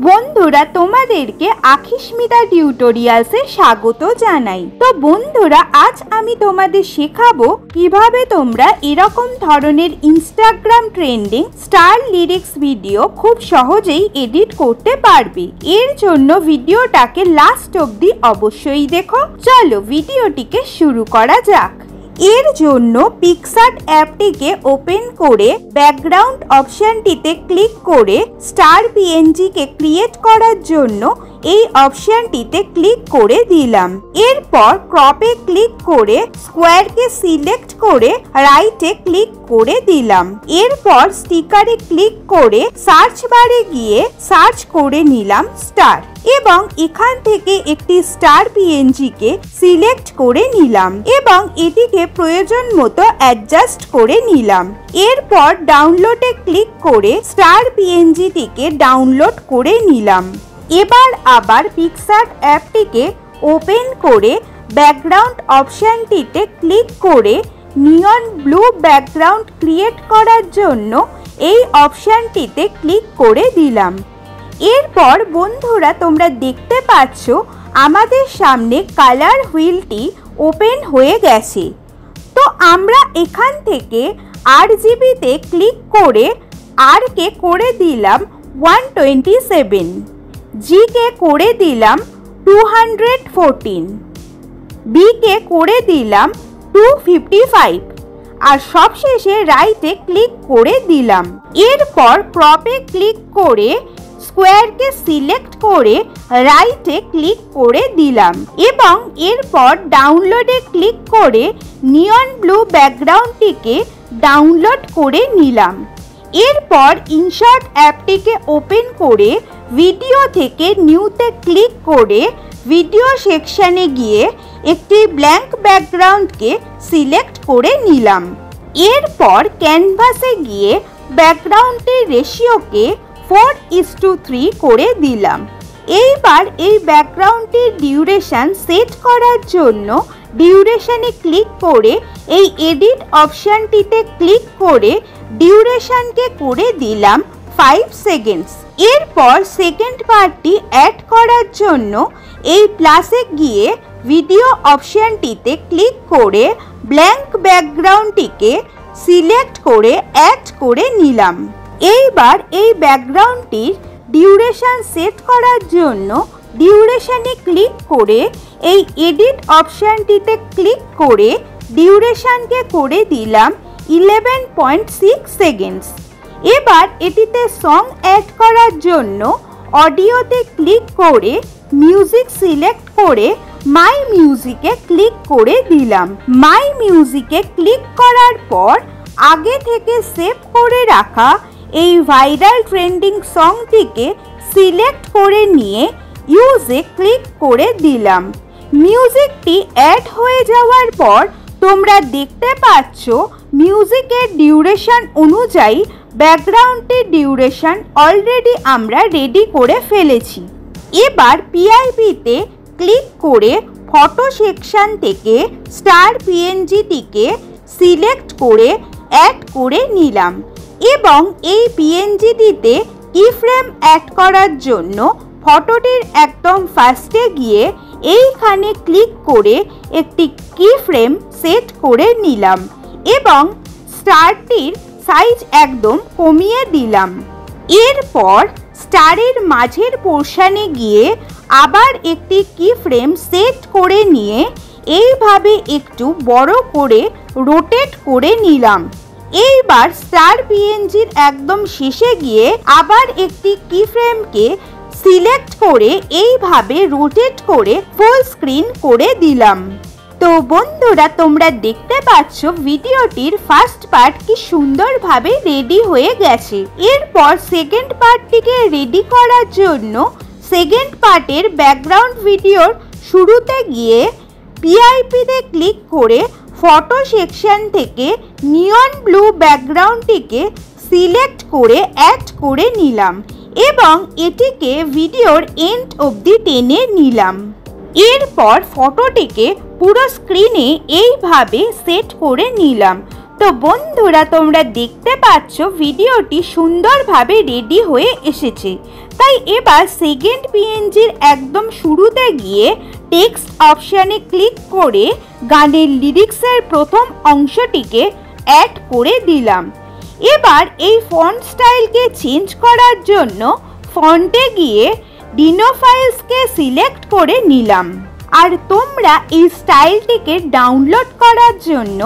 বন্ধুরা তোমাদেরকে আখিস্মিতা টিউটোরিয়ালসে স্বাগত জানাই। তো বন্ধুরা আজ আমি তোমাদের শেখাবো কিভাবে তোমরা এরকম ধরনের Instagram trending star lyrics video খুব সহজেই এডিট করতে পারবে। এর জন্য ভিডিওটাকে লাস্ট অবধি অবশ্যই দেখো। চলো ভিডিওটিকে শুরু করা যাক। এর জন্য পিক্সআর্ট অ্যাপটিকে ওপেন করে ব্যাকগ্রাউন্ড অপশনটিতে ক্লিক করে স্টার পিএনজি কে ক্রিয়েট করার জন্য এই অপশনটিতে ক্লিক করে দিলাম। এরপর ক্রপে ক্লিক করে স্কোয়ারকে সিলেক্ট করে রাইটে ক্লিক করে দিলাম। এরপর স্টিকারে ক্লিক করে সার্চ বারে গিয়ে সার্চ করে নিলাম স্টার এবং এখান থেকে একটি স্টার পিএনজি কে সিলেক্ট করে নিলাম এবং এটিকে প্রয়োজন মতো অ্যাডজাস্ট করে নিলাম। এরপর ডাউনলোডে ক্লিক করে স্টার পিএনজিটিকে ডাউনলোড করে নিলাম। এবার আবার পিক্সআর্ট অ্যাপটিকে ওপেন করে ব্যাকগ্রাউন্ড অপশনটিতে ক্লিক করে নিয়ন ব্লু ব্যাকগ্রাউন্ড ক্রিয়েট করার জন্য এই অপশনটিতে ক্লিক করে দিলাম। এরপর বন্ধুরা তোমরা দেখতে পাচ্ছ আমাদের সামনে কালার হুইলটি ওপেন হয়ে গেছে। তো আমরা এখান থেকে RGBতে ক্লিক করে R কে করে দিলাম 127, G কে করে দিলাম 214, B কে করে দিলাম 255 আর সবশেষে রাইটে ক্লিক করে দিলাম। এরপর ক্রপে ক্লিক করে স্কোয়ারকে সিলেক্ট করে রাইটে ক্লিক করে দিলাম এবং এরপর ডাউনলোডে ক্লিক করে নিয়ন ব্লু ব্যাকগ্রাউন্ডটিকে ডাউনলোড করে নিলাম। এরপর ইনসার্ট অ্যাপটিকে ওপেন করে ভিডিও থেকে নিউতে ক্লিক করে ভিডিও সেকশনে গিয়ে একটি ব্ল্যাঙ্ক ব্যাকগ্রাউন্ডকে সিলেক্ট করে নিলাম। এরপর ক্যানভাসে গিয়ে ব্যাকগ্রাউন্ডের রেশিওকে 4:3 করে দিলাম। এইবার এই ব্যাকগ্রাউন্ডটির ডিউরেশন সেট করার জন্য ডিউরেশনে ক্লিক করে এই এডিট অপশনটিতে ক্লিক করে ডিউরেশনকে করে দিলাম 5 সেকেন্ডস। এরপর সেকেন্ড পার্টটি অ্যাড করার জন্য এই প্লাসে গিয়ে ভিডিও অপশনটিতে ক্লিক করে ব্ল্যাঙ্ক ব্যাকগ্রাউন্ডটিকে সিলেক্ট করে অ্যাড করে নিলাম। এইবার এই ব্যাকগ্রাউন্ডটির ডিউরেশন সেট করার জন্য ডিউরেশনে ক্লিক করে এই এডিট অপশনটিতে ক্লিক করে ডিউরেশনকে করে দিলাম 11.6 সেকেন্ডস। এবার এটিতে সং অ্যাড করার জন্য অডিওতে ক্লিক করে মিউজিক সিলেক্ট করে মাই মিউজিকে ক্লিক করে দিলাম। মাই মিউজিকে ক্লিক করার পর আগে থেকে সেভ করে রাখা এই ভাইরাল ট্রেন্ডিং সংটিকে সিলেক্ট করে নিয়ে ইউজে ক্লিক করে দিলাম। মিউজিকটি অ্যাড হয়ে যাওয়ার পর তোমরা দেখতে পাচ্ছ মিউজিকের ডিউরেশন অনুযায়ী ব্যাকগ্রাউন্ডের ডিউরেশন অলরেডি আমরা রেডি করে ফেলেছি। এবার পিআইপিতে ক্লিক করে ফটো সেকশন থেকে স্টার পিএনজিটিকে সিলেক্ট করে অ্যাড করে নিলাম এবং এই পিএনজিটিতে কিফ্রেম অ্যাড করার জন্য ফটোটির একদম ফার্স্টে গিয়ে এইখানে ক্লিক করে একটি কিফ্রেম সেট করে নিলাম এবং স্টারটির সাইজ একদম কমিয়ে দিলাম। এরপর স্টারের মাঝের পোর্শনে গিয়ে আবার একটি কিফ্রেম সেট করে নিয়ে এইভাবে একটু বড় করে রোটেট করে নিলাম। এইবার স্টার পিএনজির একদম শেষে গিয়ে আবার একটি কিফ্রেমকে সিলেক্ট করে এইভাবে রোটেট করে ফুল স্ক্রিন করে দিলাম। তো বন্ধুরা তোমরা দেখতে পাচ্ছ ভিডিওটির ফার্স্ট পার্ট কি সুন্দরভাবে রেডি হয়ে গেছে। এরপর সেকেন্ড পার্টটিকে রেডি করার জন্য সেকেন্ড পার্টের ব্যাকগ্রাউন্ড ভিডিওর শুরুতে গিয়ে পিআইপিতে ক্লিক করে ফটো সেকশন থেকে নিয়ন ব্লু ব্যাকগ্রাউন্ডটিকে সিলেক্ট করে অ্যাড করে নিলাম এবং এটিকে ভিডিওর এন্ড অবধি টেনে নিলাম। এরপর ফটোটিকে পুরো স্ক্রিনে এইভাবে সেট করে নিলাম। তো বন্ধুরা তোমরা দেখতে পাচ্ছ ভিডিওটি সুন্দরভাবে রেডি হয়ে এসেছে। তাই এবার সেকেন্ড পিএনজির একদম শুরুতে গিয়ে টেক্সট অপশানে ক্লিক করে গানের লিরিক্সের প্রথম অংশটিকে অ্যাড করে দিলাম। এবার এই ফন্ট স্টাইলকে চেঞ্জ করার জন্য ফন্টে গিয়ে ডিনো ফাইলসকে সিলেক্ট করে নিলাম। আর তোমরা এই স্টাইলটিকে ডাউনলোড করার জন্য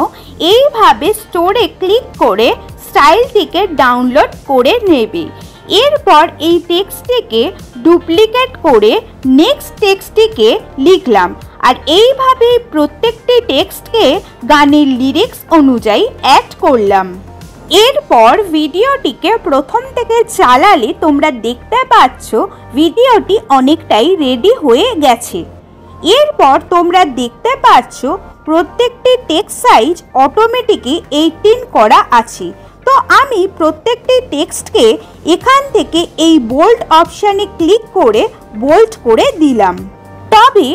এইভাবে স্টোরে ক্লিক করে স্টাইলটিকে ডাউনলোড করে নেবে। এরপর এই টেক্সটটিকে ডুপ্লিকেট করে নেক্সট টেক্সটটিকে লিখলাম। আর এইভাবে প্রত্যেকটি টেক্সটকে গানের লিরিক্স অনুযায়ী অ্যাড করলাম। এরপর ভিডিওটিকে প্রথম থেকে চালালে তোমরা দেখতে পাচ্ছ ভিডিওটি অনেকটাই রেডি হয়ে গেছে। এরপর তোমরা দেখতে পাচ্ছ প্রত্যেকটি টেক্সট সাইজ অটোমেটিকই 18 করা আছে। তো আমি প্রত্যেকটি টেক্সটকে এখান থেকে এই বোল্ড অপশানে ক্লিক করে বোল্ড করে দিলাম। তবে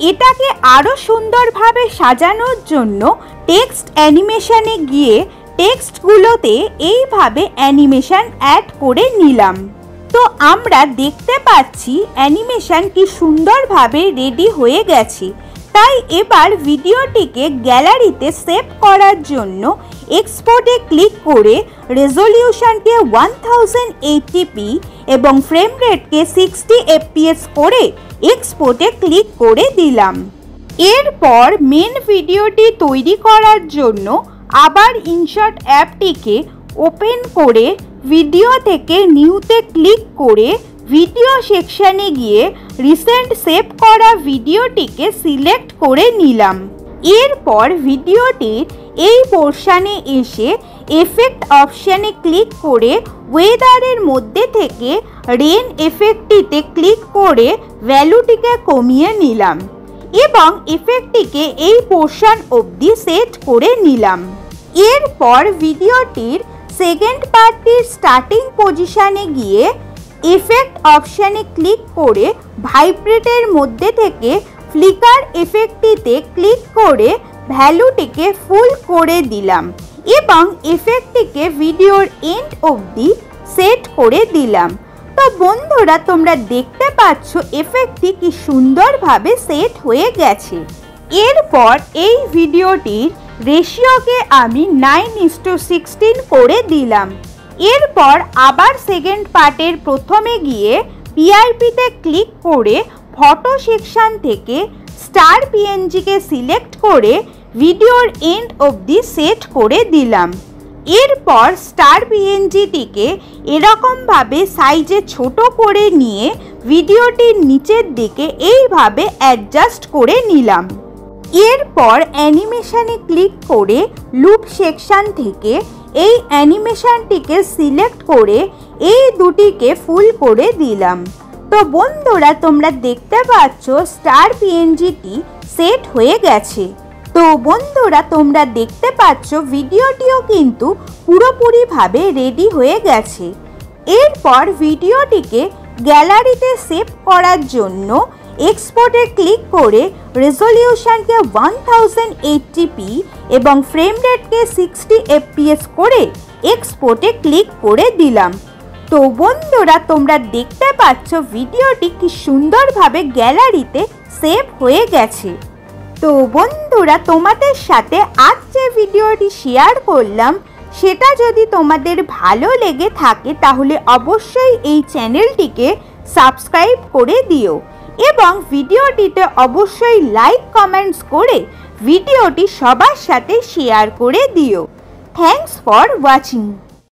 এটাকে আরও সুন্দরভাবে সাজানোর জন্য টেক্সট অ্যানিমেশনে গিয়ে টেক্সটগুলোতে এইভাবে অ্যানিমেশন অ্যাড করে নিলাম। তো আমরা দেখতে পাচ্ছি অ্যানিমেশন কি সুন্দরভাবে রেডি হয়ে গেছে। তাই এবার ভিডিওটিকে গ্যালারিতে সেভ করার জন্য এক্সপোর্টে ক্লিক করে রেজলিউশনকে 1080p এবং ফ্রেম রেটকে 60 fps করে এক্সপোর্টে ক্লিক করে দিলাম। এরপর মেন ভিডিওটি তৈরি করার জন্য আবার ইনশট অ্যাপটিকে ওপেন করে ভিডিও থেকে নিউতে ক্লিক করে ভিডিও সেকশানে গিয়ে রিসেন্ট সেভ করা ভিডিওটিকে সিলেক্ট করে নিলাম। এরপর ভিডিওটির এই পোর্শনে এসে এফেক্ট অপশানে ক্লিক করে ওয়েদারের মধ্যে থেকে রেন এফেক্টটিতে ক্লিক করে ভ্যালুটিকে কমিয়ে নিলাম এবং এফেক্টটিকে এই পোর্শন অবধি সেট করে নিলাম। এরপর ভিডিওটির সেকেন্ড পার্টটির স্টার্টিং পজিশনে গিয়ে এফেক্ট অপশানে ক্লিক করে ভাইব্রেটের মধ্যে থেকে ফ্লিকার এফেক্টটিতে ক্লিক করে ভ্যালুটিকে ফুল করে দিলাম এবং এফেক্টটিকে ভিডিওর এন্ড অবধি সেট করে দিলাম। তো বন্ধুরা তোমরা দেখতে পাচ্ছ এফেক্টটি কি সুন্দরভাবে সেট হয়ে গেছে। এরপর এই ভিডিওটির রেশিওকে আমি 9:16 করে দিলাম। এরপর আবার সেকেন্ড পার্টের প্রথমে গিয়ে পিআইপিতে ক্লিক করে ফটো সেকশন থেকে স্টার পিএনজিকে সিলেক্ট করে ভিডিওর এন্ড অবধি সেট করে দিলাম। এরপর স্টার পিএনজিটিকে এরকমভাবে সাইজে ছোট করে নিয়ে ভিডিওটির নিচের দিকে এইভাবে অ্যাডজাস্ট করে নিলাম। এরপর অ্যানিমেশনে ক্লিক করে লুপ সেকশন থেকে এই অ্যানিমেশনটিকে সিলেক্ট করে এই দুটিকে ফুল করে দিলাম। তো বন্ধুরা তোমরা দেখতে পাচ্ছ স্টার পিএনজিটি সেট হয়ে গেছে। তো বন্ধুরা তোমরা দেখতে পাচ্ছ ভিডিওটিও কিন্তু পুরোপুরিভাবে রেডি হয়ে গেছে। এরপর ভিডিওটিকে গ্যালারিতে সেভ করার জন্য এক্সপোর্টে ক্লিক করে রেজলিউশনকে 1080p এবং ফ্রেম রেটকে 60 fps করে এক্সপোর্টে ক্লিক করে দিলাম। তো বন্ধুরা তোমরা দেখতে পাচ্ছ ভিডিওটি কি সুন্দরভাবে গ্যালারিতে সেভ হয়ে গেছে। তো বন্ধুরা তোমাদের সাথে আজ যে ভিডিওটি শেয়ার করলাম সেটা যদি তোমাদের ভালো লেগে থাকে তাহলে অবশ্যই এই চ্যানেলটিকে সাবস্ক্রাইব করে দিও এবং ভিডিওটিতে অবশ্যই লাইক কমেন্টস করে ভিডিওটি সবার সাথে শেয়ার করে দিও। Thanks for watching.